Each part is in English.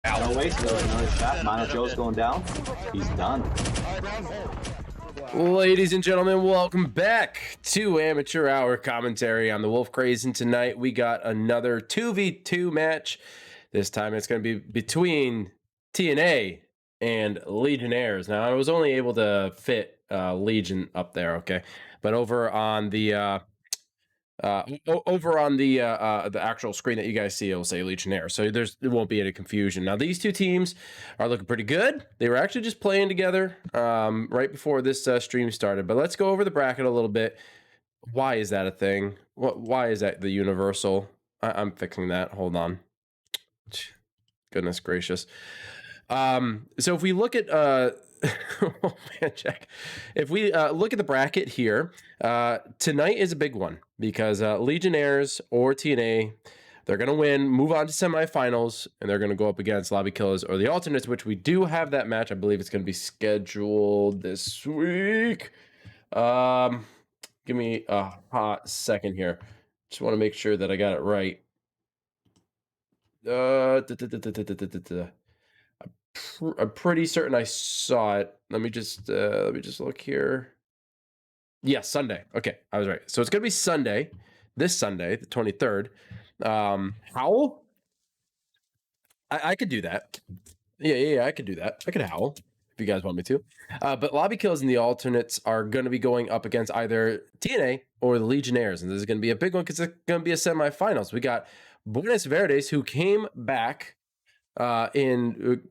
No way, so there's another shot. Mono Joe's going down. He's done. Ladies and gentlemen, welcome back to Amateur Hour Commentary on the Wolf Craze. And tonight we got another 2v2 match. This time it's going to be between TNA and Legionnaires. Now, I was only able to fit Legion up there, okay? But over on the the actual screen that you guys see, it'll say Legionnaires, so there won't be any confusion. Now, these two teams are looking pretty good. They were actually just playing together right before this stream started. But let's go over the bracket a little bit. Why is that a thing? Why is that the universal? I'm fixing that. Hold on. Goodness gracious. So if we look at oh man, Jack. If we look at the bracket here, tonight is a big one because Legionnaires or TNA, they're going to win, move on to semifinals, and they're going to go up against Lobby Killers or the Alternates, which we do have that match. I believe it's going to be scheduled this week. Give me a hot second here. Just want to make sure that I got it right. I'm pretty certain I saw it. Let me just look here. Yeah, Sunday. Okay, I was right. So it's gonna be Sunday, this Sunday, the 23rd. Howl? I could do that. Yeah, I could do that. I could howl if you guys want me to. But Lobby Kills and the Alternates are going to be going up against either TNA or the Legionnaires, and this is going to be a big one because it's going to be a semifinals. We got Buenos Verdes, who came back in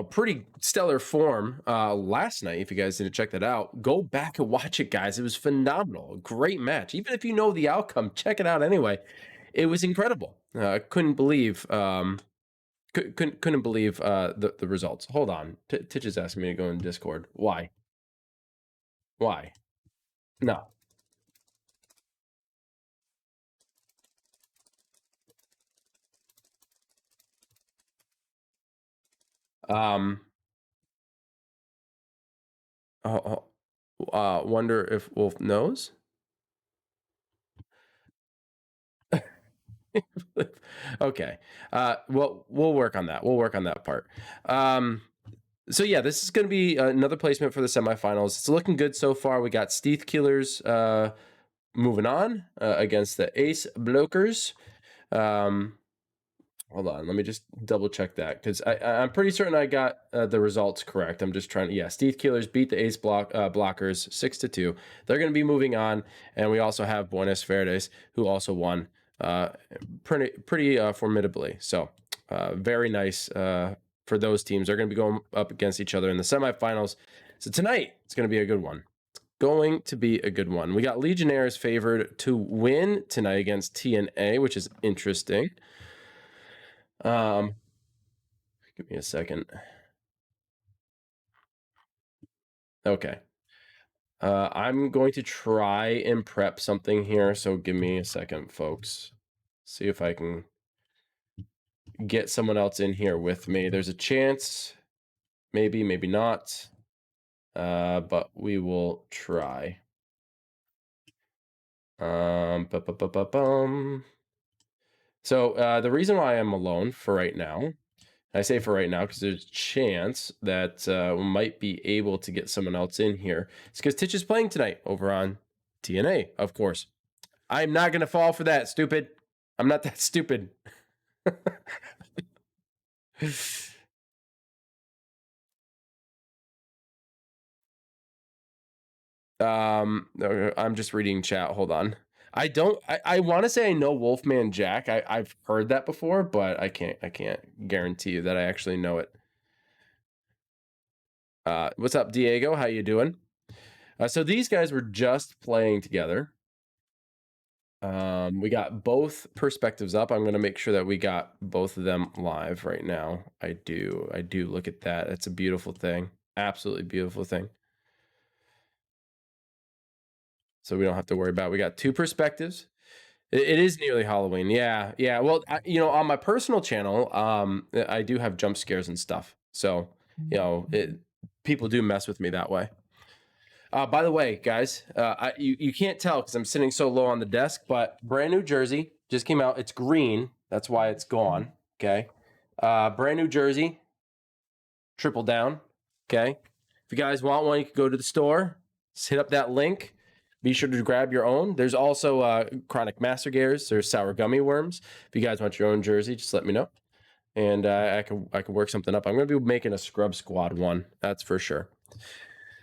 pretty stellar form last night. If you guys didn't check that out, go back and watch it, guys. It was phenomenal. Great match. Even if you know the outcome, check it out anyway. It was incredible. Couldn't believe couldn't believe the results. Hold on. Titch is asking me to go in Discord. Why? No. Wonder if Wolf knows. Okay. Well, we'll work on that. We'll work on that part. So yeah, this is going to be another placement for the semifinals. It's looking good so far. We got Steeth Killers moving on against the Ace Blokers. Hold on, let me just double check that because I'm pretty certain I got the results correct. I'm just trying to, yeah, Steeth Killers beat the Ace Blockers 6-2. They're going to be moving on, and we also have Buenos Verdes, who also won pretty formidably. So very nice for those teams. They're going to be going up against each other in the semifinals. So tonight, it's going to be a good one. Going to be a good one. We got Legionnaires favored to win tonight against TNA, which is interesting. Give me a second. Okay. I'm going to try and prep something here, so give me a second, folks. See if I can get someone else in here with me. There's a chance, maybe not, but we will try. So the reason why I'm alone for right now, I say for right now because there's a chance that we might be able to get someone else in here. It's because Titch is playing tonight over on TNA, of course. I'm not going to fall for that, stupid. I'm not that stupid. I'm just reading chat. Hold on. I want to say I know Wolfman Jack. I've heard that before, but I can't guarantee you that I actually know it. What's up, Diego? How you doing? So these guys were just playing together. We got both perspectives up. I'm going to make sure that we got both of them live right now. I do. Look at that. It's a beautiful thing. Absolutely beautiful thing. So we don't have to worry about it. We got two perspectives. It is nearly Halloween. Yeah. Well, on my personal channel, I do have jump scares and stuff. So, people do mess with me that way. By the way, guys, you can't tell because I'm sitting so low on the desk, but brand new jersey just came out. It's green. That's why it's gone. Okay. Brand new jersey. Triple down. Okay. If you guys want one, you can go to the store. Just hit up that link. Be sure to grab your own. There's also chronic master gears. There's sour gummy worms. If you guys want your own jersey, just let me know, and I can work something up. I'm going to be making a scrub squad one. That's for sure.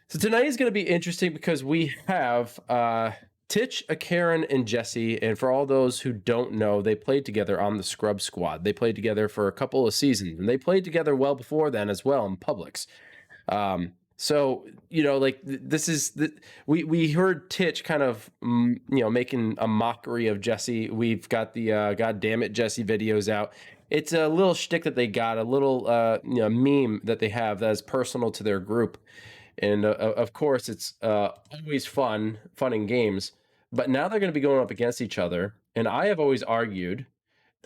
So tonight is going to be interesting because we have Titch, Karen, and Jesse. And for all those who don't know, they played together on the scrub squad. They played together for a couple of seasons, and they played together well before then as well in Publix. So, you know, like this is we heard Titch kind of, you know, making a mockery of Jesse. We've got the God damn it, Jesse videos out. It's a little shtick that they got, a little you know, meme that they have that is personal to their group. And of course, it's always fun in games. But now they're going to be going up against each other. And I have always argued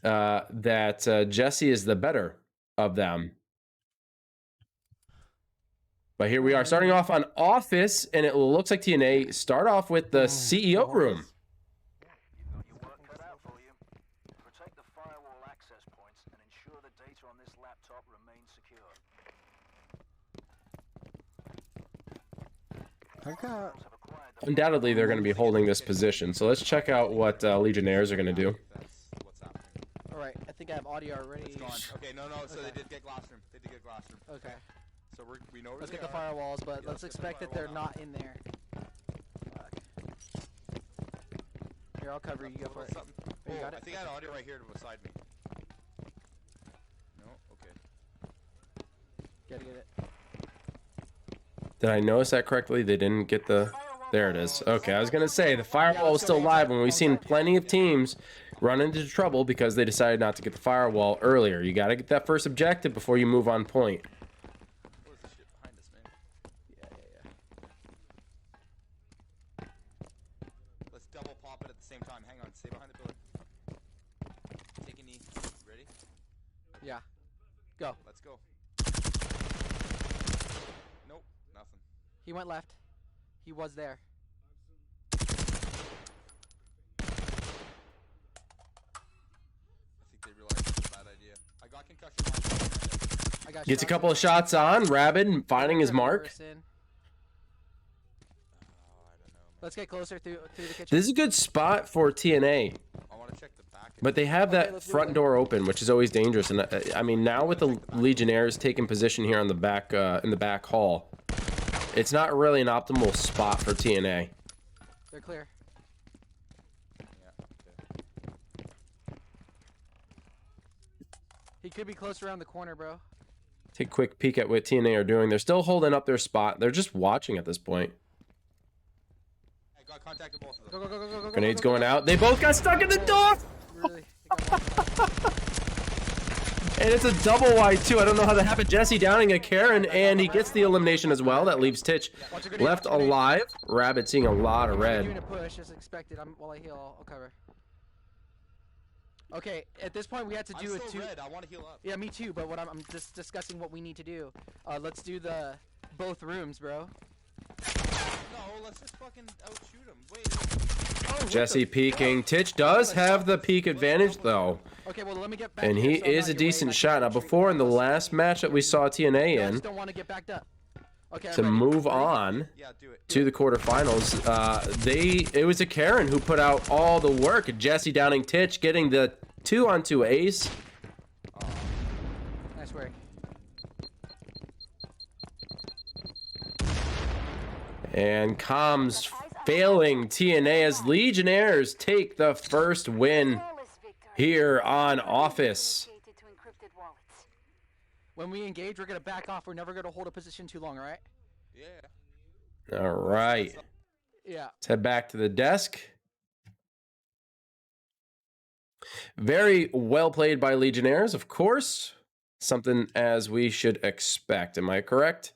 that Jesse is the better of them. But here we are starting off on Office, and it looks like TNA start off with the CEO room. You've got your work cut out for you. Protect the firewall access points and ensure the data on this laptop remains secure. Undoubtedly, they're going to be holding this position. So let's check out what Legionnaires are going to do. All right, I think I have audio already. Okay, no, so they did get glass room. Okay. So we know where Let's they get the are. firewalls, but Yeah, let's let's get expect the that they're firewall not in there. Fuck. Here, I'll cover you. Go for it. Something. Oh, you got I it? think I had audio right here beside me. No? Okay. Gotta get it. Did I notice that correctly? They didn't get the... There it is. Okay, I was going to say, the firewall was still live, and we've seen plenty of teams run into trouble because they decided not to get the firewall earlier. You got to get that first objective before you move on point. What is this shit behind us, man? Yeah. Let's double pop it at the same time. Hang on, stay behind the pillar. Take a knee. Ready? Yeah. Go. Let's go. Nope, nothing. He went left. He was there. I think they realized it's a bad idea. I got concussion. I got Gets a shot. couple of shots on. Rabid finding his mark. Person. Oh, I don't know, man. Let's get closer through the kitchen. This is a good spot for TNA. I want to check the back. But they have that let's do front it. door open, which is always dangerous. And I mean, now with the Legionnaires taking position here on the back in the back hall, it's not really an optimal spot for TNA. They're clear. Yeah, okay. He could be close around the corner, bro. Take a quick peek at what TNA are doing. They're still holding up their spot. They're just watching at this point. I got contact with both of them. Go, go, go, go, go, go. Grenades go, go, going go. out. They both got stuck in the door. Really? He got one. And it's a double wide too. I don't know how that happened. Jesse downing a Karen, and he gets the elimination as well. That leaves Titch Watch a grenade, left watch a grenade. alive. Rabbit seeing a lot of Doing red. a push as expected. While I heal, I'll cover. Okay, at this point we had to I'm do a still two. red. I want to heal up. Yeah, me too. But what I'm just discussing what we need to do. Let's do the both rooms, bro. No, let's just fucking outshoot him. Wait. Oh, what Jesse the peeking. fuck? Titch does have the peak advantage though. Okay, well let me get back. And here he so I'm is not a in your way decent and I shot. can Now, retreat. before in the last match that we saw TNA No, I in, just don't want to get backed up. Okay, I'm to ready. move 3, on Yeah, do it. to the quarterfinals, it was a Karen who put out all the work. Jesse downing Titch, getting the 2-on-2 ace. Nice work. And comms failing TNA as Legionnaires take the first win here on Office. When we engage, we're gonna back off. We're never gonna hold a position too long, all right? Yeah. All right. Yeah. Let's head back to the desk. Very well played by Legionnaires, of course. Something as we should expect. Am I correct?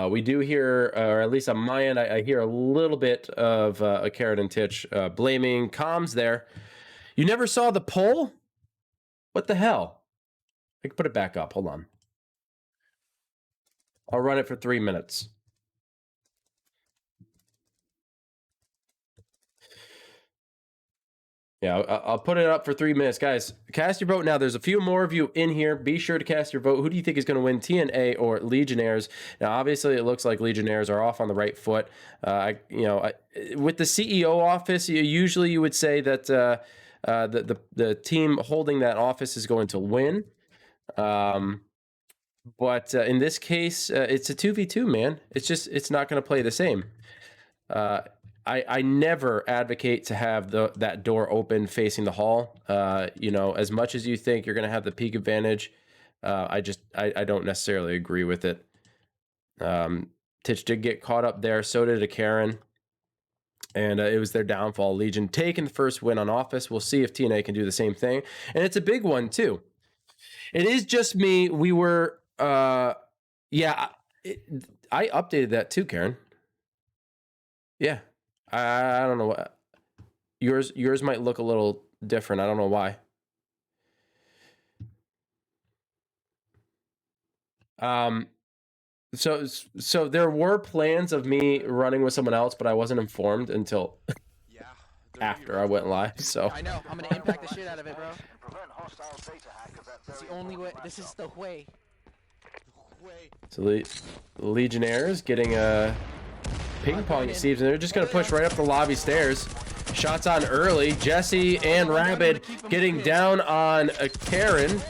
We do hear, or at least on my end, I hear a little bit of a Karen and Titch blaming comms there. You never saw the poll? What the hell? I can put it back up. Hold on. I'll run it for 3 minutes. Yeah, I'll put it up for 3 minutes. Guys, cast your vote now. There's a few more of you in here. Be sure to cast your vote. Who do you think is going to win, TNA or Legionnaires? Now, obviously, it looks like Legionnaires are off on the right foot. With the CEO office, usually you would say that the team holding that office is going to win. But in this case, it's a 2v2, man. It's not going to play the same. I never advocate to have that door open facing the hall. As much as you think you're going to have the peak advantage, I don't necessarily agree with it. Titch did get caught up there. So did a Karen. And it was their downfall. Legion taking the first win on office. We'll see if TNA can do the same thing. And it's a big one, too. It is just me. We were... I updated that, too, Karen. Yeah. I don't know what yours might look a little different. I don't know why. So there were plans of me running with someone else, but I wasn't informed until after I went live. So I know. I'm gonna impact the shit out of it, bro. It's the only way. This is the way. So Legionnaires getting a ping pong Steves, and they're just gonna push right up the lobby stairs. Shots on early. Jesse and Rabid getting down on a Karen.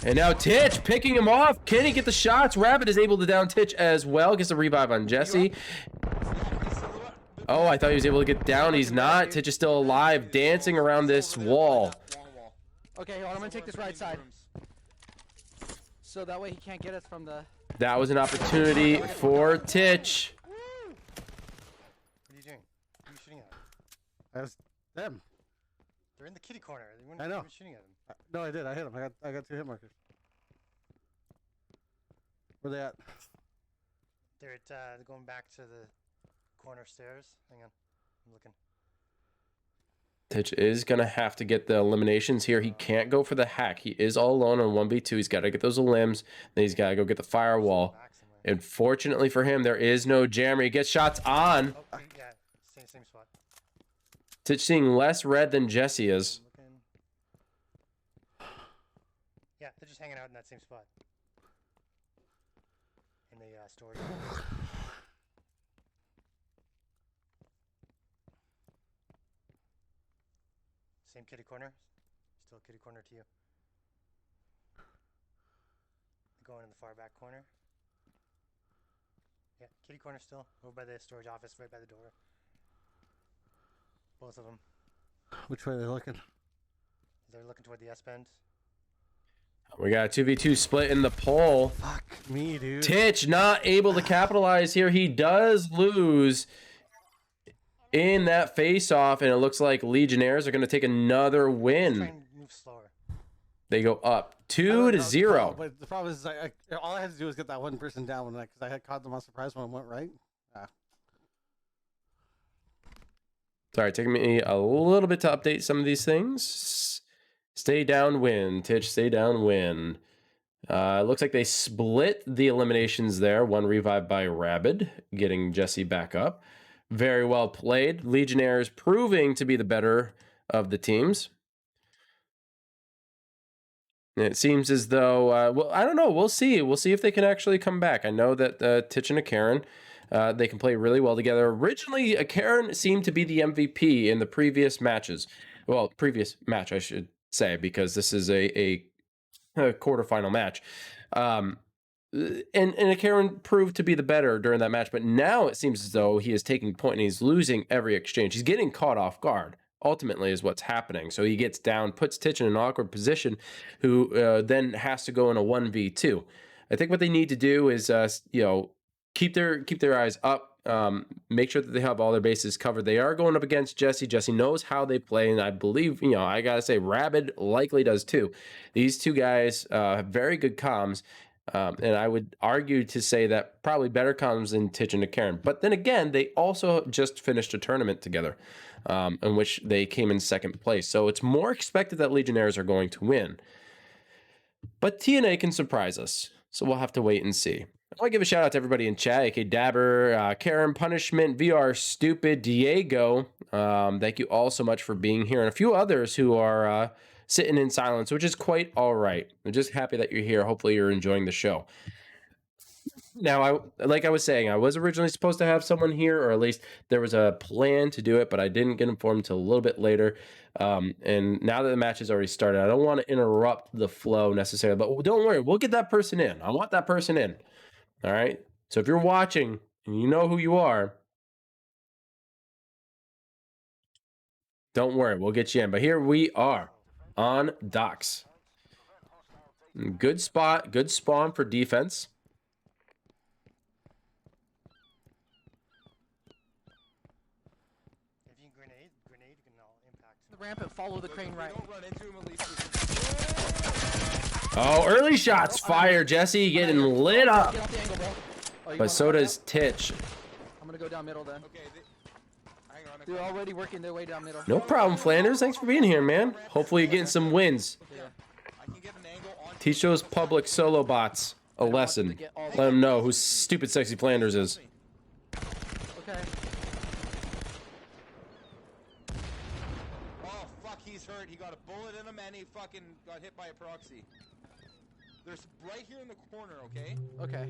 And now Titch picking him off. Can he get the shots? Rabid is able to down Titch as well. Gets a revive on Jesse. Oh, I thought he was able to get down. He's not. Titch is still alive, dancing around this wall. Okay, hold on. I'm gonna take this right side. So that way he can't get us from the... That was an opportunity for Titch. What are you doing? Who are you shooting at? That's them. They're in the kitty corner. They weren't even shooting at them. No, I did. I hit them. I got 2 hit markers. Where they at? They're going back to the corner stairs. Hang on. I'm looking. Titch is going to have to get the eliminations here. He can't go for the hack. He is all alone on 1v2. He's got to get those elims. Then he's got to go get the firewall. And fortunately for him, there is no jammer. He gets shots on. Oh, yeah. Same spot. Titch seeing less red than Jesse is. Yeah, they're just hanging out in that same spot. In the storage. Same kitty corner. Still kitty corner to you. Going in the far back corner. Yeah, kitty corner still. Over by the storage office, right by the door. Both of them. Which way are they looking? They're looking toward the S-bend. We got a 2v2 split in the pole. Fuck me, dude. Titch not able to capitalize here. He does lose in that face-off, and it looks like Legionnaires are going to take another win. Try and move slower. They go up 2-0. But the problem is, all I had to do was get that one person down because I had caught them on surprise when it went right. Sorry, taking me a little bit to update some of these things. Stay down, win. Titch, stay down, win. Looks like they split the eliminations there. One revive by Rabid, getting Jesse back up. Very well played. Legionnaires proving to be the better of the teams. And it seems as though, well, I don't know. We'll see. We'll see if they can actually come back. I know that Titch and a Karen, they can play really well together. Originally, a Karen seemed to be the MVP in the previous matches. Well, previous match, I should say, because this is a quarterfinal match. And a Karen proved to be the better during that match, but now it seems as though he is taking point and he's losing every exchange. He's getting caught off guard, ultimately, is what's happening. So he gets down, puts Titch in an awkward position, who then has to go in a 1v2. I think what they need to do is, keep their eyes up. Make sure that they have all their bases covered. They are going up against Jesse. Jesse knows how they play, and I believe, I gotta say, Rabid likely does too. These two guys have very good comms, and I would argue to say that probably better comms than Titch and Karen. But then again, they also just finished a tournament together, in which they came in second place. So it's more expected that Legionnaires are going to win. But TNA can surprise us, so we'll have to wait and see. I want to give a shout out to everybody in chat, aka Dabber, Karen, Punishment, VR, Stupid, Diego. Thank you all so much for being here, and a few others who are sitting in silence, which is quite all right. I'm just happy that you're here. Hopefully, you're enjoying the show. Now, like I was saying, I was originally supposed to have someone here, or at least there was a plan to do it, but I didn't get informed until a little bit later. And now that the match has already started, I don't want to interrupt the flow necessarily, but don't worry, we'll get that person in. I want that person in. All right. So if you're watching and you know who you are, don't worry, we'll get you in. But here we are on docks. Good spot, good spawn for defense. If you grenade can all impact. The ramp and follow the crane right. Don't run into him at least. Oh, early shots fire. Jesse getting lit up. Get off the angle, bro. Oh, you But want so to does Titch. I'm gonna go down middle then. Okay, hang on. They're already working their way down middle. No problem, Flanders. Thanks for being here, man. Hopefully you're getting some wins. Yeah. I can get an angle on. Teach those public solo bots a lesson. Let them know who stupid sexy Flanders is. Okay. Oh fuck, he's hurt. He got a bullet in him and he fucking got hit by a proxy. There's right here in the corner, okay? Okay.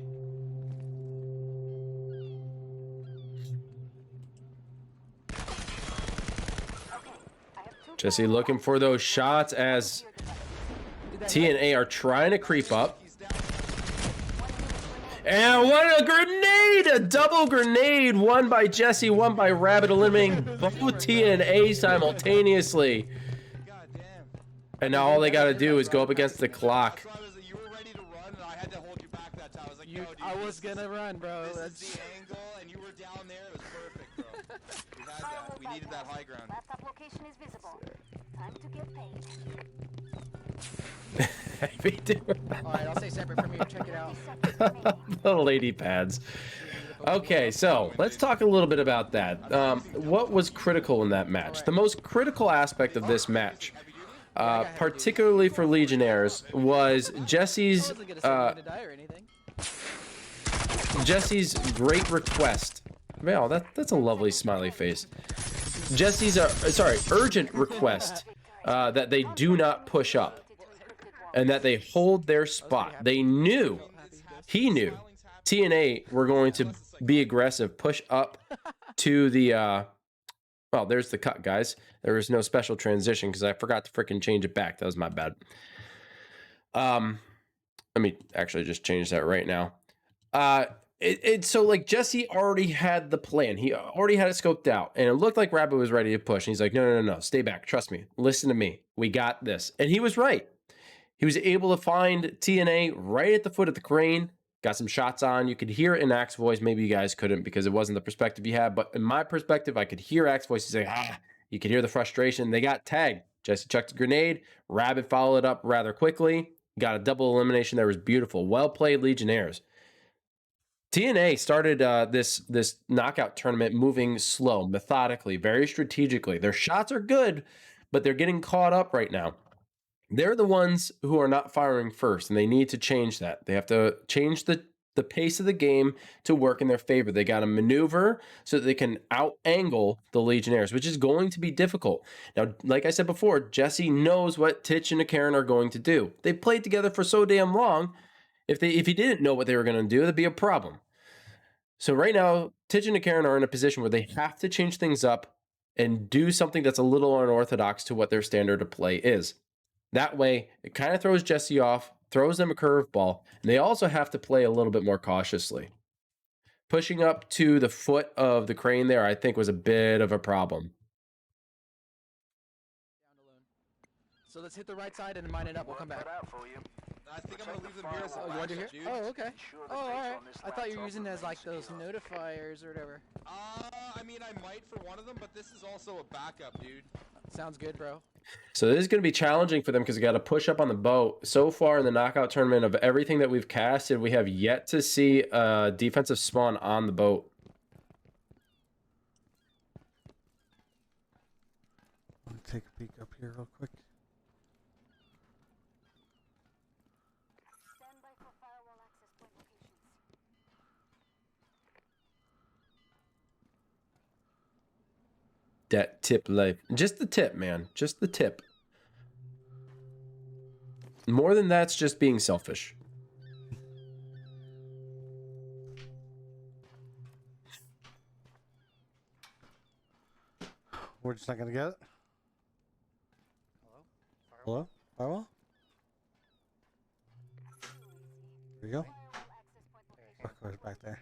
Jesse looking for those shots as TNA are trying to creep up. He's down. And what a grenade! A double grenade! One by Jesse, one by Rabbit, eliminating both TNA simultaneously. God damn. And now all they gotta do is go up against the clock. So you were ready to run and I had to hold you back that time. I was like, no, dude. I was gonna run, bro. This That's is the angle and you were down there. It was perfect, bro. We had that. We needed that high ground. Laptop location is visible. Time to get paid. alright. I'll stay separate from you. Check it out. The lady pads. Okay, so let's talk a little bit about that. What was critical in that match? The most critical aspect of this match, particularly for Legionnaires, was I Jesse's wasn't gonna say you're gonna die or anything. great request. Well, that's a lovely smiley face. Jesse's urgent request that they do not push up and that they hold their spot. He knew TNA were going to be aggressive, push up to the well, there's the cut, guys. There was no special transition because I forgot to freaking change it back. That was my bad. Let me actually just change that right now. So like Jesse already had the plan. He already had it scoped out, and it looked like Rabbit was ready to push. And he's like, no, stay back. Trust me. Listen to me. We got this. And he was right. He was able to find TNA right at the foot of the crane. Got some shots on. You could hear it in Axe's voice. Maybe you guys couldn't because it wasn't the perspective you had. But in my perspective, I could hear Axe's voice. He's like, you could hear the frustration. They got tagged. Jesse chucked a grenade. Rabbit followed it up rather quickly. Got a double elimination that was beautiful. Well played, Legionnaires. TNA started this knockout tournament moving slow, methodically, very strategically. Their shots are good, but they're getting caught up right now. They're the ones who are not firing first, and they need to change that. They have to change the pace of the game to work in their favor. They got to maneuver so that they can out-angle the Legionnaires, which is going to be difficult. Now, like I said before, Jesse knows what Titch and Karen are going to do. They've played together for so damn long. If he didn't know what they were going to do, that'd be a problem. So right now, Titch and Karen are in a position where they have to change things up and do something that's a little unorthodox to what their standard of play is. That way, it kind of throws Jesse off, throws them a curveball, and they also have to play a little bit more cautiously. Pushing up to the foot of the crane there, I think, was a bit of a problem. So let's hit the right side and mine it up. We'll come back. I think I'm gonna leave them here as a Oh, you want to backup, hear? dude. Oh, okay. Oh, alright. I thought you were using it as like those notifiers or whatever. I mean, I might for one of them, but this is also a backup, dude. Sounds good, bro. So this is going to be challenging for them because they got to push up on the boat. So far in the knockout tournament of everything that we've casted, we have yet to see a defensive spawn on the boat. Let me take a peek up here real quick. Stand by for firewall access point locations. that tip life. Just the tip, man. Just the tip. More than that's just being selfish. We're just not gonna get it. Hello? Firewall? There you go. Of course, back there.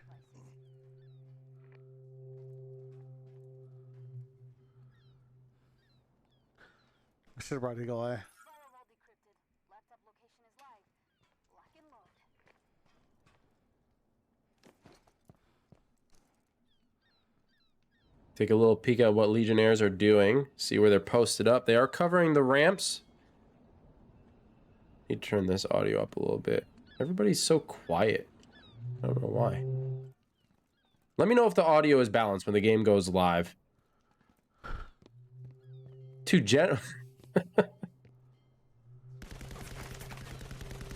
I should have brought Eagle Eye. Firewall decrypted. Laptop location is live. Lock and load. Take a little peek at what Legionnaires are doing. See where they're posted up. They are covering the ramps. Need to turn this audio up a little bit. Everybody's so quiet. I don't know why. Let me know if the audio is balanced when the game goes live.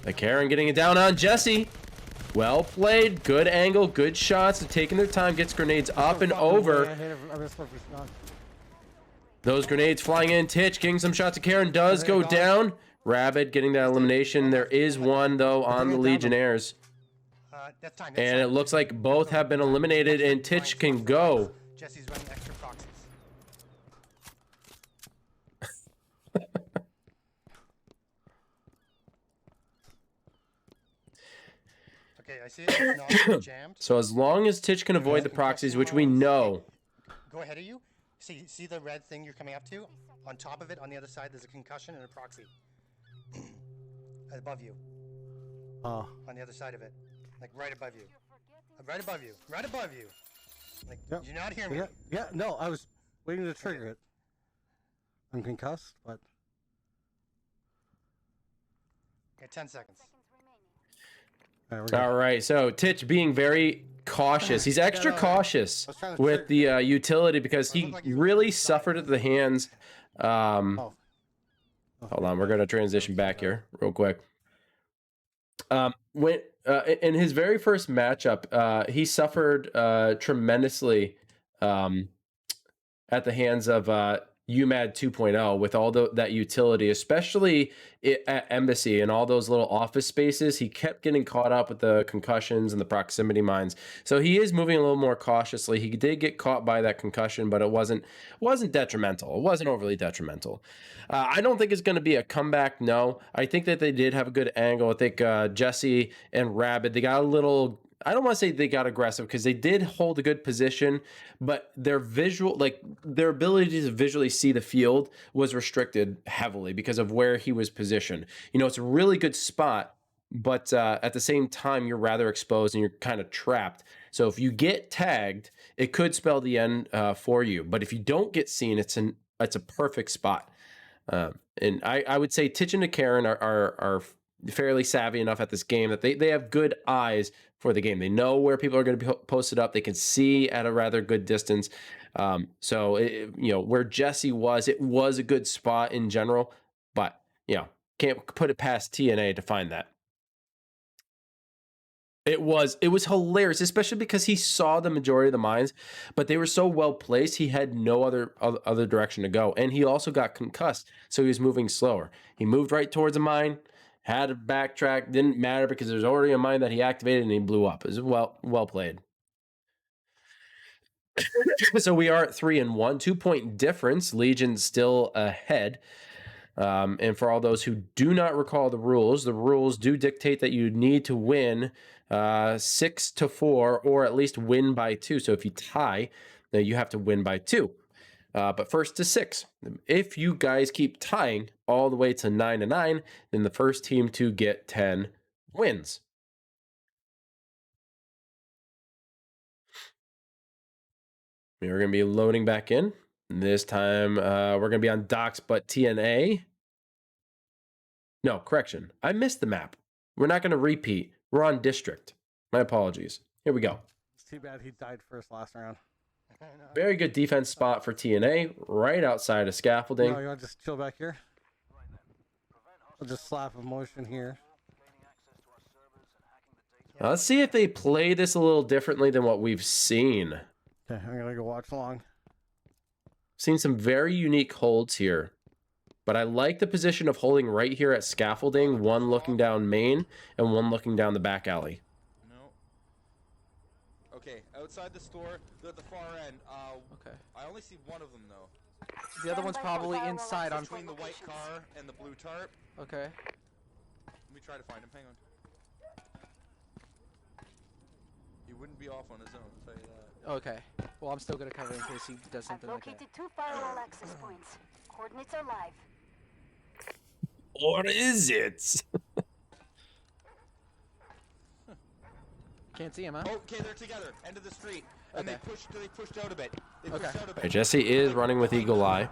Like Karen getting it down on Jesse. Well played. Good angle. Good shots. They're taking their time. Gets grenades up and over. Those grenades flying in. Titch getting some shots. Karen does go down. Rabbit getting that elimination. There is one, though, on the Legionnaires. And it looks like both have been eliminated, and Titch can go. Jesse's running extra proxies. Okay, I see it. Not jammed. So as long as Titch can avoid the proxies, which we know. Go ahead of you. See the red thing you're coming up to? On top of it, on the other side, there's a concussion and a proxy. Above you. Oh. On the other side of it. Like right above you. Right above you. Right above you. Like, yep. Did you not hear me? Yeah, no, I was waiting to trigger it. I'm concussed, but... Okay, 10 seconds. All right, so Titch being very cautious. He's extra cautious with the utility because he really suffered at the hands. Hold on, we're going to transition back here real quick. When in his very first matchup, he suffered tremendously at the hands of UMAD 2.0 with all that utility, especially at Embassy and all those little office spaces. He kept getting caught up with the concussions and the proximity mines. So he is moving a little more cautiously. He did get caught by that concussion, but it wasn't detrimental. It wasn't overly detrimental. I don't think it's going to be a comeback. No, I think that they did have a good angle. I think Jesse and Rabbit, they got a little... I don't want to say they got aggressive because they did hold a good position, but their their ability to visually see the field was restricted heavily because of where he was positioned. You know, it's a really good spot, but at the same time, you're rather exposed and you're kind of trapped. So if you get tagged, it could spell the end for you. But if you don't get seen, it's a perfect spot. And I would say Titch and Karen are fairly savvy enough at this game that they have good eyes for the game. They know where people are going to be posted up. They can see at a rather good distance. So where Jesse was, it was a good spot in general, but can't put it past TNA to find that. It was hilarious, especially because he saw the majority of the mines, but they were so well placed, he had no other direction to go. And he also got concussed, so he was moving slower. He moved right towards a mine, had to backtrack, didn't matter because there's already a mine that he activated and he blew up. It was well played. So we are at 3-1, 2-point difference. Legion still ahead. And for all those who do not recall the rules do dictate that you need to win 6-4 or at least win by 2. So if you tie, then you have to win by 2. But first to 6. If you guys keep tying all the way to 9-9, then the first team to get 10 wins. We're going to be loading back in. This time we're going to be on docks, but TNA. No, correction. I missed the map. We're not going to repeat. We're on district. My apologies. Here we go. It's too bad he died first last round. Very good defense spot for TNA, right outside of scaffolding. No, you want to just chill back here? I'll just slap a motion here. Let's see if they play this a little differently than what we've seen. Okay, I'm going to go watch along. Seen some very unique holds here. But I like the position of holding right here at scaffolding, one looking down main and one looking down the back alley. No. Okay, outside the store, they're at the far end. Okay. I only see one of them though. The other one's probably inside on. Between the white car and the blue tarp. Okay. Let me try to find him. Hang on. He wouldn't be off on his own, I'll tell you that. Okay. Well, I'm still gonna cover in case he does I've something like that. located 2 firewall access points. Coordinates are live. What is it? Can't see him, huh? Oh, okay, they're together. End of the street. And Okay. they pushed out a bit. They Okay. pushed out a bit. Right, Jesse is running with Eagle Eye.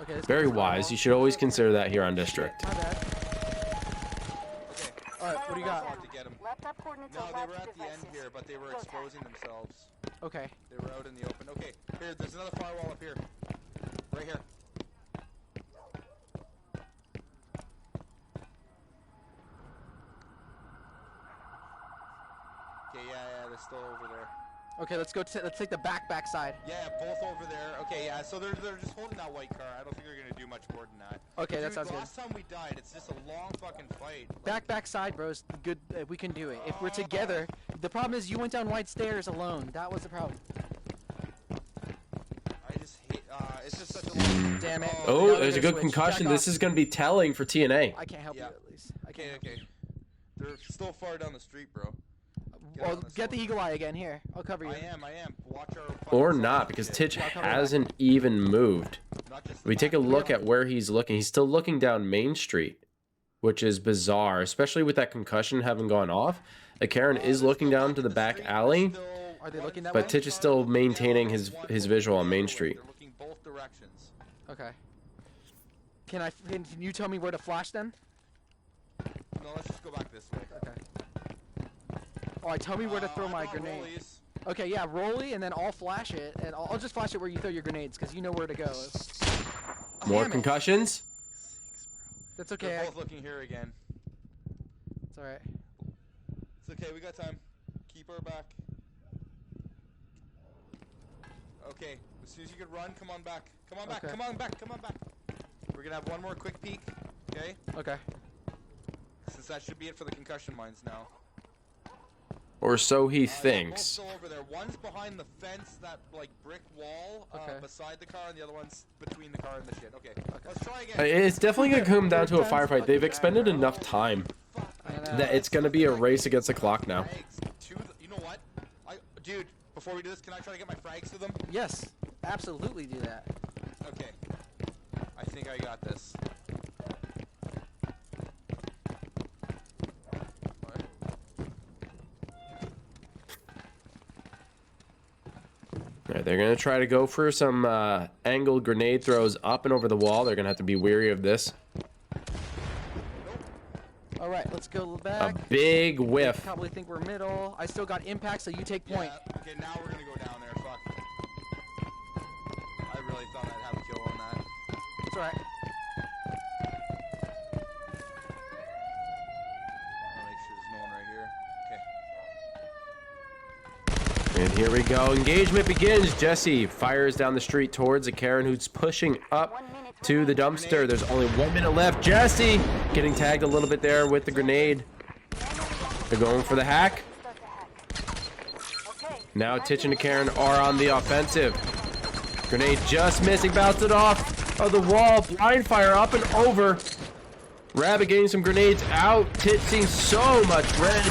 Okay. This Very guy's wise. You should always consider that here on District. My bad. Okay. Alright, what do you got? Hard to get him. Laptop coordinates No, are they live were to at the end devices. here, but they were Go exposing themselves. Okay. They were out in the open. Okay, here, there's another firewall up here. Right here. Okay, yeah, they're still over there. Okay, let's go. Let's take the back side. Yeah, both over there. Okay, yeah, so they're just holding that white car. I don't think they're gonna do much more than that. Okay, that Dude, sounds good. last time we died, it's just a long fucking fight. Like, Back side, bros. Good. We can do it. If we're together. The problem is you went down white stairs alone. That was the problem. I just hate. It's just such a long. Damn it. Oh, Now there's a they're good switched. concussion. Back This off. is going to be telling for TNA. I can't help Yeah. you at least. I can't. Okay, okay. They're still far down the street, bro. Well, on this get the one. eagle eye again. Here, I'll cover you. I am. Watch our. Or fucking not, self because shit. Titch Yeah, I'll cover that. hasn't even moved. Not just the We take a back. look at where he's looking. He's still looking down Main Street, which is bizarre, especially with that concussion having gone off. The Karen is They're looking still down back to in the back street. alley, They're still Are they one looking that but way? Titch is still maintaining his visual on Main They're Street. looking both directions. Okay. Can you tell me where to flash then? No, let's just go back this way. Okay. Alright, tell me where to throw I my got grenade. rollies. Okay, yeah, rolly, and then I'll flash it, and I'll just flash it where you throw your grenades, because you know where to go. More Damn it. concussions? That's okay. They're both looking here again. It's alright. It's okay, we got time. Keep her back. Okay, as soon as you can run, come on back. Come on back, Okay. come on back, come on back. We're gonna have one more quick peek, okay? Okay. Since that should be it for the concussion mines now. Or so he They're both thinks. still over there. One's behind the fence, that like brick wall, Okay. beside the car, and the other one's between the car and the shit. Okay, let's try Uh, again. It's definitely going to come down to a Time's firefight. fucking They've bad, expended bro. enough time I know. that it's going to be a race against the clock now. You know what? Dude, before we do this, can I try to get my frags to them? Yes, absolutely do that. Okay. I think I got this. What? All right, they're going to try to go for some angled grenade throws up and over the wall. They're going to have to be weary of this. Alright, let's go A back. big whiff. Probably think we're middle. I still got impact, so you take point. Yeah, okay, now we're gonna go down there. Fuck. I really thought I'd have a kill on that. It's alright. I'll make sure there's no one right here. Okay. And here we go. Engagement begins. Jesse fires down the street towards a Karen who's pushing up 1 minute to the dumpster. There's only 1 minute left. Jesse getting tagged a little bit there with the grenade. They're going for the hack. start the hack. Okay. Now Titch and Karen are on the offensive. Grenade just missing, bounced it off of the wall. Blind fire up and over. Rabbit getting some grenades out. Titch seeing so much red.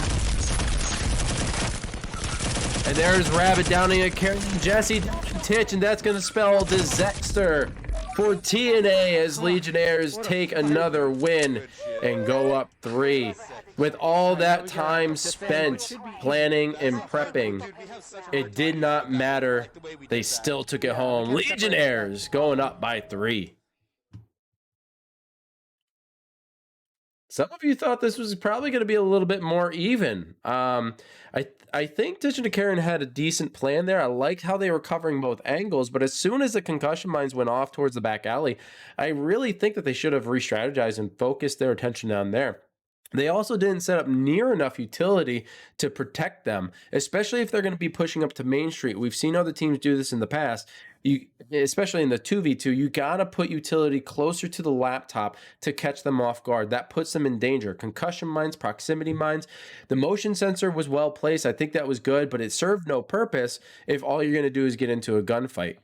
And there's Rabbit downing a Karen and Jesse Titch, and that's going to spell disaster for TNA as Legionnaires take another win and go up 3. With all that time spent planning and prepping, it did not matter. They still took it home. Legionnaires going up by 3. Some of you thought this was probably going to be a little bit more even. I think Titch and Karen had a decent plan there. I liked how they were covering both angles, but as soon as the concussion mines went off towards the back alley, I really think that they should have re-strategized and focused their attention down there. They also didn't set up near enough utility to protect them, especially if they're going to be pushing up to Main Street. We've seen other teams do this in the past. Especially in the 2v2, you got to put utility closer to the laptop to catch them off guard. That puts them in danger. Concussion mines, proximity mines. The motion sensor was well placed. I think that was good, but it served no purpose if all you're going to do is get into a gunfight.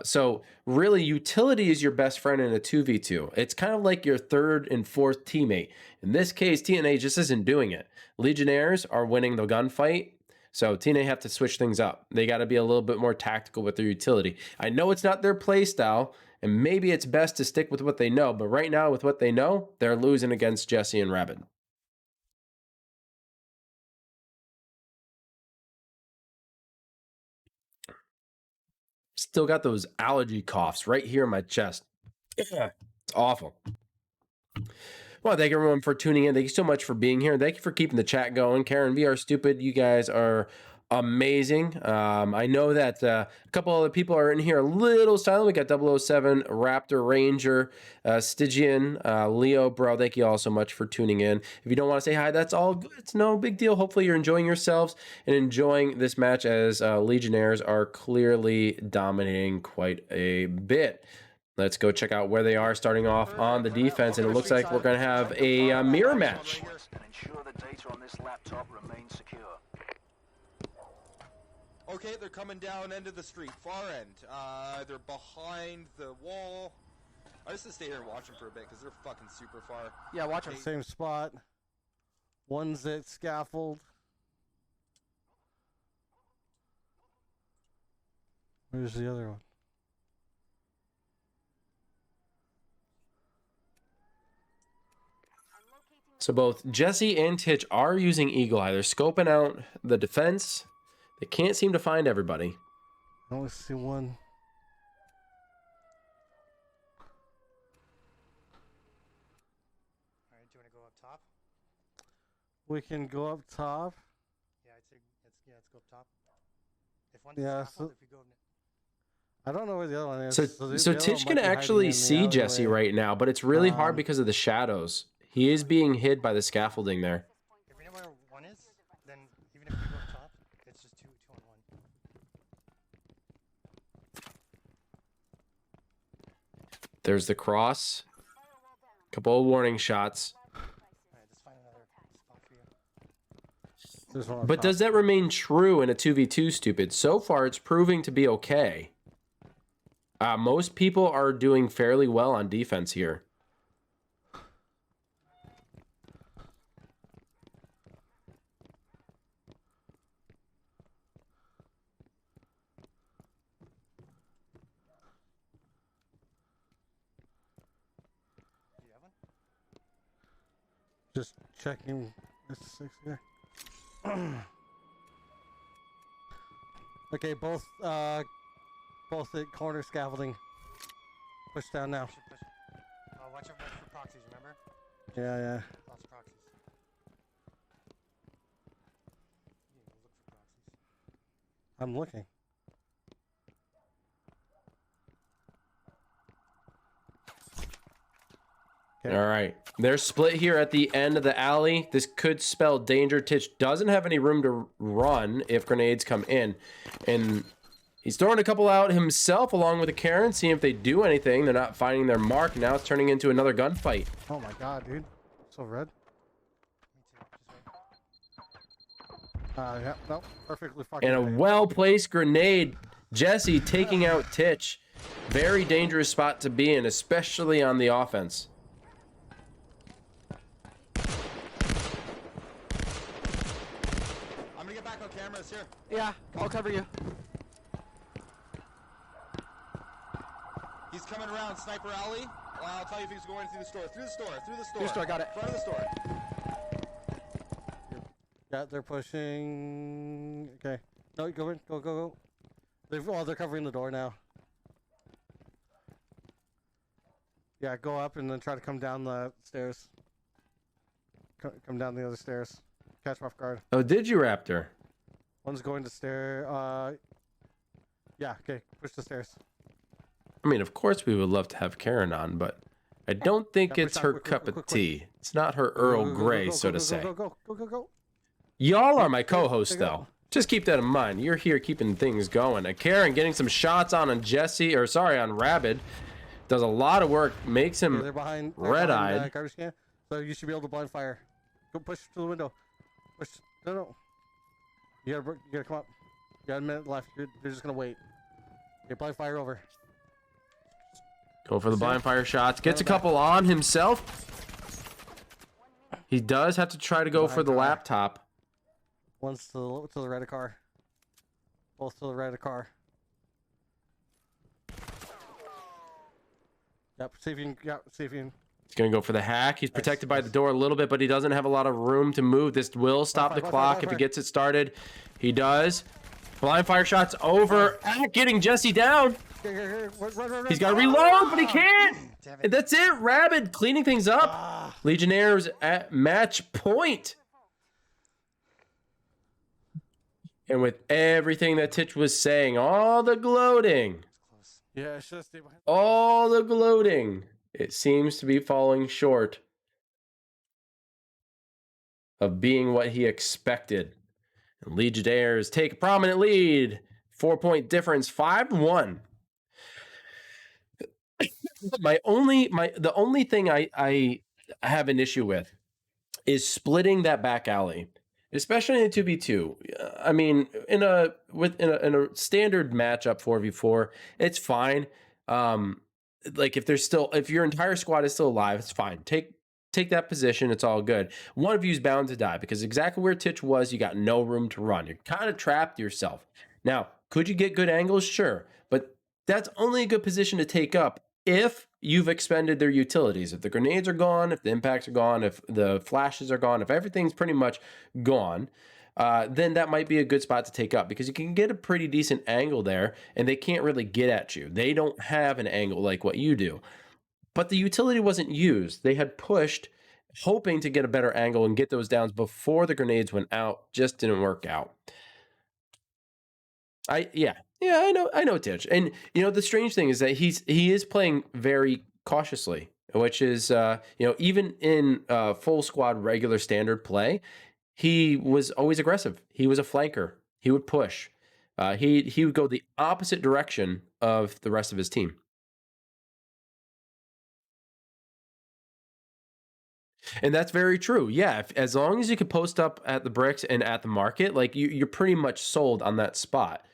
So really, utility is your best friend in a 2v2. It's kind of like your third and fourth teammate. In this case, TNA just isn't doing it. Legionnaires are winning the gunfight, so TNA have to switch things up. They got to be a little bit more tactical with their utility. I know it's not their play style, and maybe it's best to stick with what they know, but right now, with what they know, they're losing against Jesse and Rabbit. Still got those allergy coughs right here in my chest. It's awful. Well, thank everyone for tuning in. Thank you so much for being here. Thank you for keeping the chat going. Karen, VR Stupid, you guys are amazing. I know that a couple other people are in here a little silent. We got 007, Raptor Ranger, Stygian, Leo, bro. Thank you all so much for tuning in. If you don't want to say hi, that's all good. It's no big deal. Hopefully you're enjoying yourselves and enjoying this match as Legionnaires are clearly dominating quite a bit. Let's go check out where they are starting off on the defense, and it looks like we're going to have a mirror match. And ensure the data on this laptop remains secure. Okay, they're coming down end of the street, far end. They're behind the wall. I just have to stay here and watch them for a bit because they're fucking super far. Yeah, watch them. Same spot. One's at scaffold. Where's the other one? So both Jesse and Titch are using Eagle Eye. They're scoping out the defense. They can't seem to find everybody. I only see one. Alright, do you want to go up top? We can go up top. Yeah, I'd say let's go up top. If one's Yeah, scaffold, so- if you go I don't know where the other one is. So, the so other one Titch might can be hiding in actually the see Jesse alleyway. right now, but it's really hard because of the shadows. He is being hid by the scaffolding there. if you know where one is, then even if you go up top, it's just two on one. There's the cross. Couple of warning shots. Alright, let's find another spot for you. There's one up But top. does that remain true in a 2v2, Stupid? So far, it's proving to be okay. Most people are doing fairly well on defense here. Do you have one? Just checking this 6 here. Okay, both at corner scaffolding. Push down now. Push. Watch out for proxies, remember? Yeah. Lots of proxies. You know, look for proxies. I'm looking. Okay. All right. They're split here at the end of the alley. This could spell danger. Titch doesn't have any room to run if grenades come in. And he's throwing a couple out himself along with a Karen, seeing if they do anything. They're not finding their mark. Now it's turning into another gunfight. Oh my god, dude. So red. Me too. Just wait. Yeah, no, perfectly fucking And a okay. well-placed grenade. Jesse taking out Titch. Very dangerous spot to be in, especially on the offense. I'm gonna get back on cameras here. Yeah, I'll cover you. He's coming around Sniper Alley. I'll tell you if he's going through the store. Through the store. Through the store, got it. Front of the store. Yeah, they're pushing. Okay. No, go in. Go. They're covering the door now. Yeah, go up and then try to come down the stairs. Come down the other stairs. Catch them off guard. Oh, did you, Raptor? One's going to stair. Yeah, okay. Push the stairs. I mean, of course we would love to have Karen on, but I don't think Yeah, it's quick, her quick, cup quick, of quick, quick. tea. It's not her Earl Grey, Go, so go, to go, say. Go. Y'all are my Take it out, co-hosts, take it out. though. Just keep that in mind. You're here keeping things going. And Karen getting some shots on Jesse, or sorry, on Rabid. Does a lot of work. Makes Yeah, him they're behind. red-eyed. Garbage can, so you should be able to blind fire. Go push to the window. Push. No. You gotta come up. You got a minute left. They're just gonna wait. Okay, blind fire over. Go for the blind fire shots. Gets a couple on himself. He does have to try to go for the laptop. One's to the right of car. Both to the right of car. Yep. See if you can. He's going to go for the hack. He's protected by the door a little bit, but he doesn't have a lot of room to move. This will stop the clock if he gets it started. He does. Blind fire shots over. Getting Jesse down. He's got to reload, but he can't. And that's it. Rabid cleaning things up. Legionnaires at match point. And with everything that Titch was saying, all the gloating. Yeah, I should have stayed behind. All the gloating. It seems to be falling short of being what he expected. And Legionnaires take a prominent lead. 4-point difference, 5-1. The only thing I have an issue with is splitting that back alley, especially in a 2v2. I mean, in a standard matchup 4v4, it's fine. Like if your entire squad is still alive, it's fine. Take that position. It's all good. One of you is bound to die because exactly where Titch was, you got no room to run. You're kind of trapped yourself. Now, could you get good angles? Sure, but that's only a good position to take up if you've expended their utilities. If the grenades are gone, if the impacts are gone, if the flashes are gone, if everything's pretty much gone, then that might be a good spot to take up because you can get a pretty decent angle there and they can't really get at you. They don't have an angle like what you do. But the utility wasn't used. They had pushed, hoping to get a better angle and get those downs before the grenades went out. Just didn't work out. I know Titch. And the strange thing is that he is playing very cautiously, which is even in full squad regular standard play, he was always aggressive. He was a flanker. He would push. He would go the opposite direction of the rest of his team. And that's very true. Yeah, as long as you can post up at the bricks and at the market, like you're pretty much sold on that spot.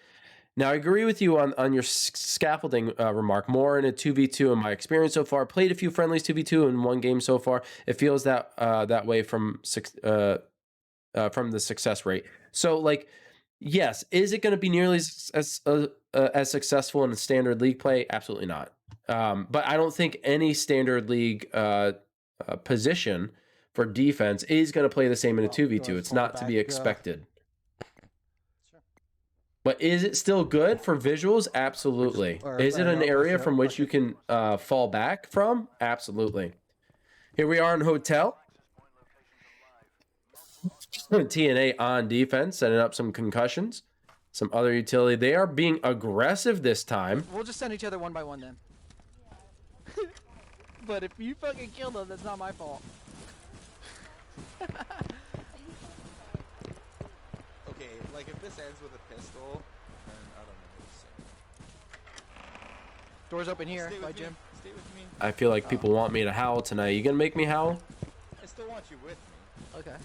Now, I agree with you on your scaffolding remark. More in a 2v2 in my experience so far. Played a few friendlies 2v2 in one game so far. It feels that way from the success rate. So, like, yes, is it going to be nearly as successful in a standard league play? Absolutely not. But I don't think any standard league position for defense is going to play the same in a 2v2. It's not to be expected. But is it still good for visuals? Absolutely. Is it an area from which you can fall back from? Absolutely. Here we are in hotel. TNA on defense, setting up some concussions. Some other utility. They are being aggressive this time. We'll just send each other one by one then. But if you fucking kill them, that's not my fault. Okay, like if this ends with a pistol, then I don't know what to say. Doors open here Stay by with me. Jim. Stay with me. I feel like people want me to howl tonight. You gonna make me howl? I still want you with me. Okay.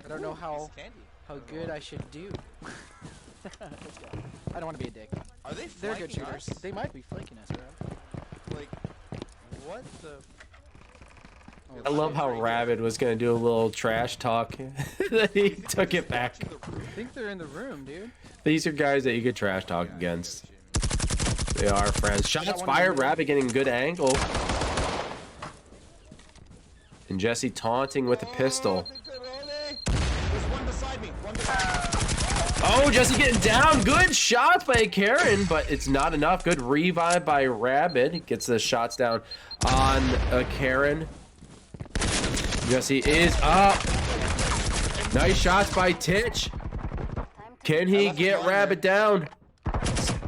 I don't know how good I should do. Let's go. I don't want to be a dick. Are they They're good flanking shooters. us? They might be flanking us, bro. Like, what the? I love how Rabid was gonna do a little trash talk. Then he took it back. I think they're in the room, dude. These are guys that you could trash talk against. They are friends. Shots fired. Rabid getting good angle. And Jesse taunting with a pistol. Oh, Jesse getting down. Good shots by Karen, but it's not enough. Good revive by Rabid. Gets the shots down on Karen. Jesse is up. Nice shots by Titch. Can he get Rabid down?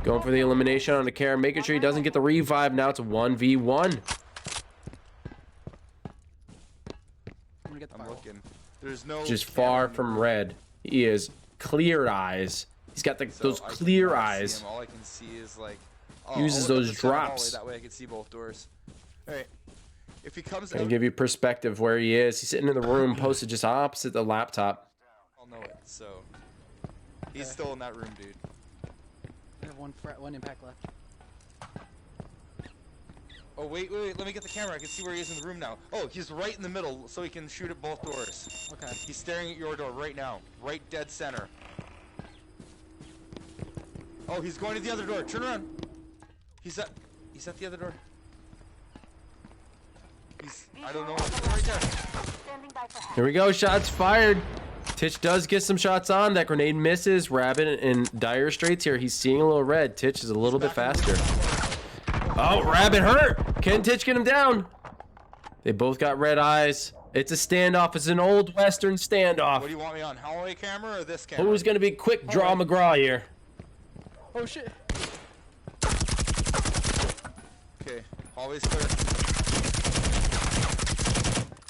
Going for the elimination on the Karen, making sure he doesn't get the revive. Now it's a 1v1. I'm looking. There's no. Just far from red. He is clear eyes. He's got those clear eyes. All I can see is like. Uses those drops. That way I can see both doors. All right. If he comes Gonna out, give you perspective where he is. He's sitting in the room, posted just opposite the laptop. I'll know it. So he's still in that room, dude. I have one impact left. Oh wait, let me get the camera. I can see where he is in the room now. Oh, he's right in the middle, so he can shoot at both doors. Okay. He's staring at your door right now, right dead center. Oh, he's going to the other door. Turn around. He's at the other door. I don't know. Right there. Here we go. Shots fired. Titch does get some shots on. That grenade misses. Rabbit in dire straits here. He's seeing a little red. Titch is a little bit faster. Oh, Rabbit hurt. Can Titch get him down? They both got red eyes. It's a standoff. It's an old Western standoff. What do you want me on? Hallway camera or this camera? Who's going to be quick draw McGraw here? Oh, shit. Okay. Hallway's clear.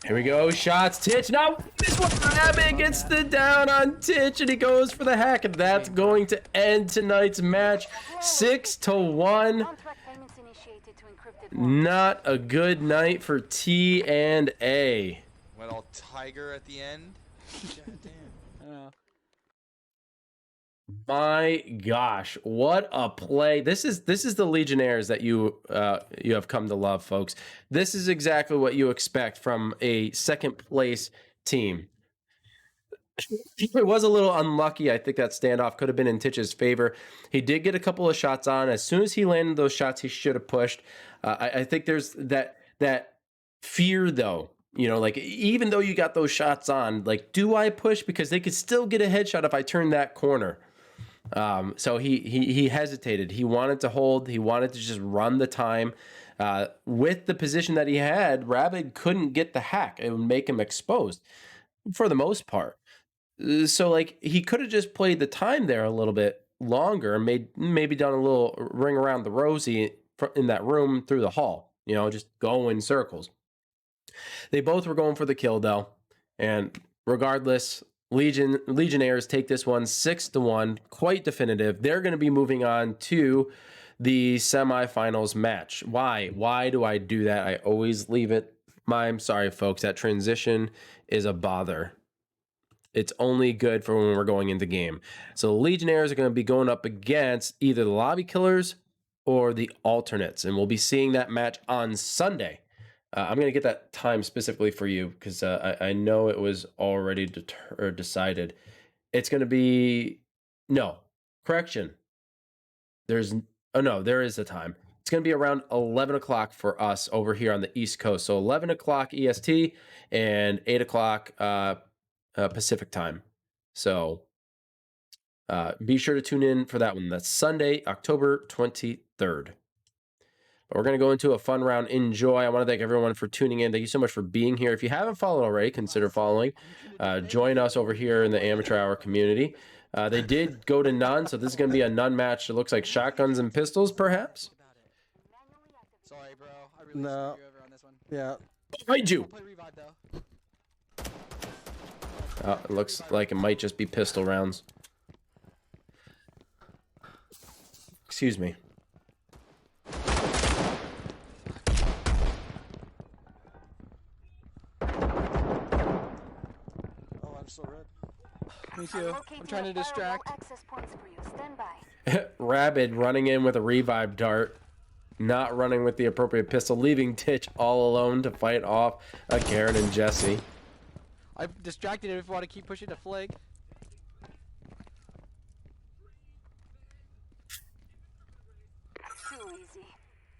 Here we go. Shots. Titch. No. This one. Rabbit gets the down on Titch, and he goes for the hack, and that's going to end tonight's match 6-1. Not a good night for T&A. Went all tiger at the end. God damn. My gosh, what a play. This is the Legionnaires that you have come to love, folks. This is exactly what you expect from a second place team. It was a little unlucky. I think that standoff could have been in Titch's favor. He did get a couple of shots on. As soon as he landed those shots, he should have pushed. I think there's that fear, though. You know, like, even though you got those shots on, like, do I push? Because they could still get a headshot if I turn that corner. So he hesitated. He wanted to hold. He wanted to just run the time. With the position that he had, Rabbit couldn't get the hack. It would make him exposed for the most part. So, like, he could have just played the time there a little bit longer and maybe done a little ring around the rosy in that room through the hall. You know, just go in circles. They both were going for the kill, though. And regardless, Legionnaires take this one 6-1, quite definitive. They're going to be moving on to the semifinals match. Why do I do that? I always leave it. I'm sorry, folks. That transition is a bother. It's only good for when we're going into game. So the Legionnaires are going to be going up against either the Lobby Killers or the Alternates, and we'll be seeing that match on Sunday. I'm going to get that time specifically for you because I know it was already decided. It's going to be... No. Correction. There is a time. It's going to be around 11 o'clock for us over here on the East Coast. So 11 o'clock EST and 8 o'clock Pacific time. So be sure to tune in for that one. That's Sunday, October 23rd. But we're going to go into a fun round. Enjoy. I want to thank everyone for tuning in. Thank you so much for being here. If you haven't followed already, consider following. Join us over here in the Amateur Hour community. They did go to none, so this is going to be a none match. It looks like shotguns and pistols, perhaps. Sorry, bro. I really screwed you over on this one. Yeah. Behind you. I'll play revive, though. It looks like it might just be pistol rounds. Excuse me. Oh, I'm so red. Me too. I'm trying to distract. Rabid running in with a revive dart. Not running with the appropriate pistol. Leaving Titch all alone to fight off Karen and Jesse. I've distracted him if I want to keep pushing the flag. Too easy.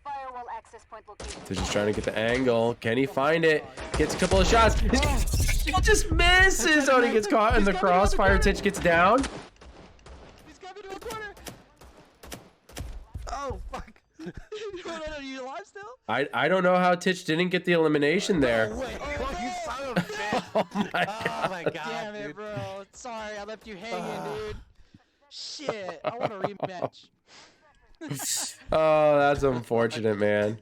Firewall access point location. They're just trying to get the angle. Can he find it? Gets a couple of shots. He just misses. Oh, he gets caught in the crossfire. Titch gets down. He's coming to a corner. Oh, fuck. Are you alive still? I don't know how Titch didn't get the elimination there. Oh, wait. Oh, you son of a bitch. Oh my god. Oh, my God, Damn it, dude. bro. Sorry, I left you hanging, dude. Shit. I want a rematch. Oh, that's unfortunate, man.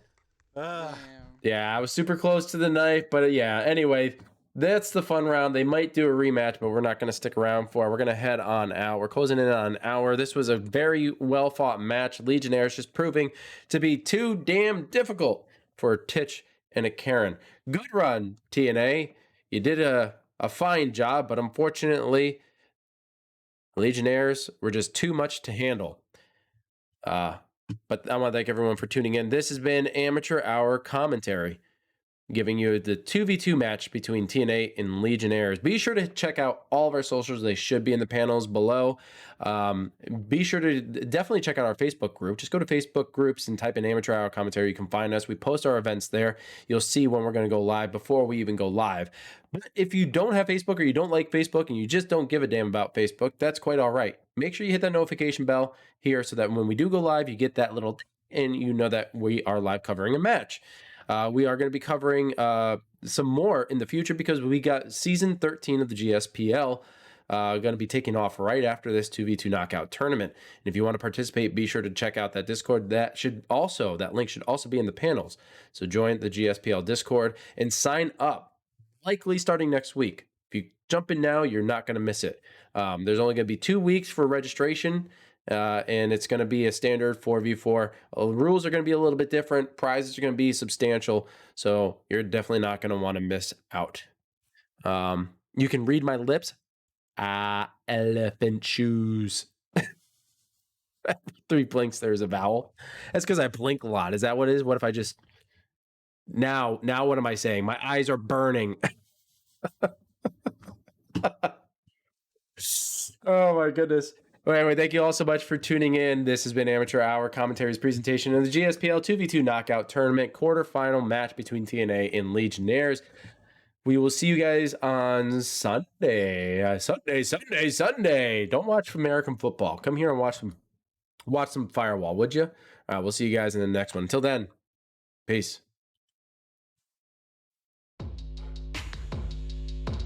Damn. Yeah, I was super close to the knife, but yeah. Anyway, that's the fun round. They might do a rematch, but we're not going to stick around for it. We're going to head on out. We're closing in on an hour. This was a very well fought match. Legionnaires just proving to be too damn difficult for a Titch and a Karen. Good run, TNA. You did a fine job, but unfortunately, Legionnaires were just too much to handle. But I want to thank everyone for tuning in. This has been Amateur Hour Commentary, giving you the 2v2 match between TNA and Legionnaires. Be sure to check out all of our socials. They should be in the panels below. Be sure to definitely check out our Facebook group. Just go to Facebook groups and type in Amateur Hour Commentary. You can find us. We post our events there. You'll see when we're going to go live before we even go live. But if you don't have Facebook or you don't like Facebook and you just don't give a damn about Facebook, that's quite all right. Make sure you hit that notification bell here so that when we do go live, you get that little and you know that we are live covering a match. We are going to be covering some more in the future because we got season 13 of the GSPL going to be taking off right after this 2v2 knockout tournament. And if you want to participate, be sure to check out that Discord. That link should also be in the panels. So join the GSPL Discord and sign up, likely starting next week. If you jump in now, you're not going to miss it. There's only going to be 2 weeks for registration. And it's going to be a standard 4v4. Rules are going to be a little bit different. Prizes are going to be substantial. So you're definitely not going to want to miss out. You can read my lips. Elephant shoes. 3 blinks, there's a vowel. That's because I blink a lot. Is that what it is? What if I just... Now what am I saying? My eyes are burning. Oh my goodness. Well, anyway, thank you all so much for tuning in. This has been Amateur Hour Commentary's presentation of the GSPL 2v2 Knockout Tournament quarterfinal match between TNA and Legionnaires. We will see you guys on Sunday. Sunday. Don't watch American football. Come here and watch some Firewall, would you? We'll see you guys in the next one. Until then, peace.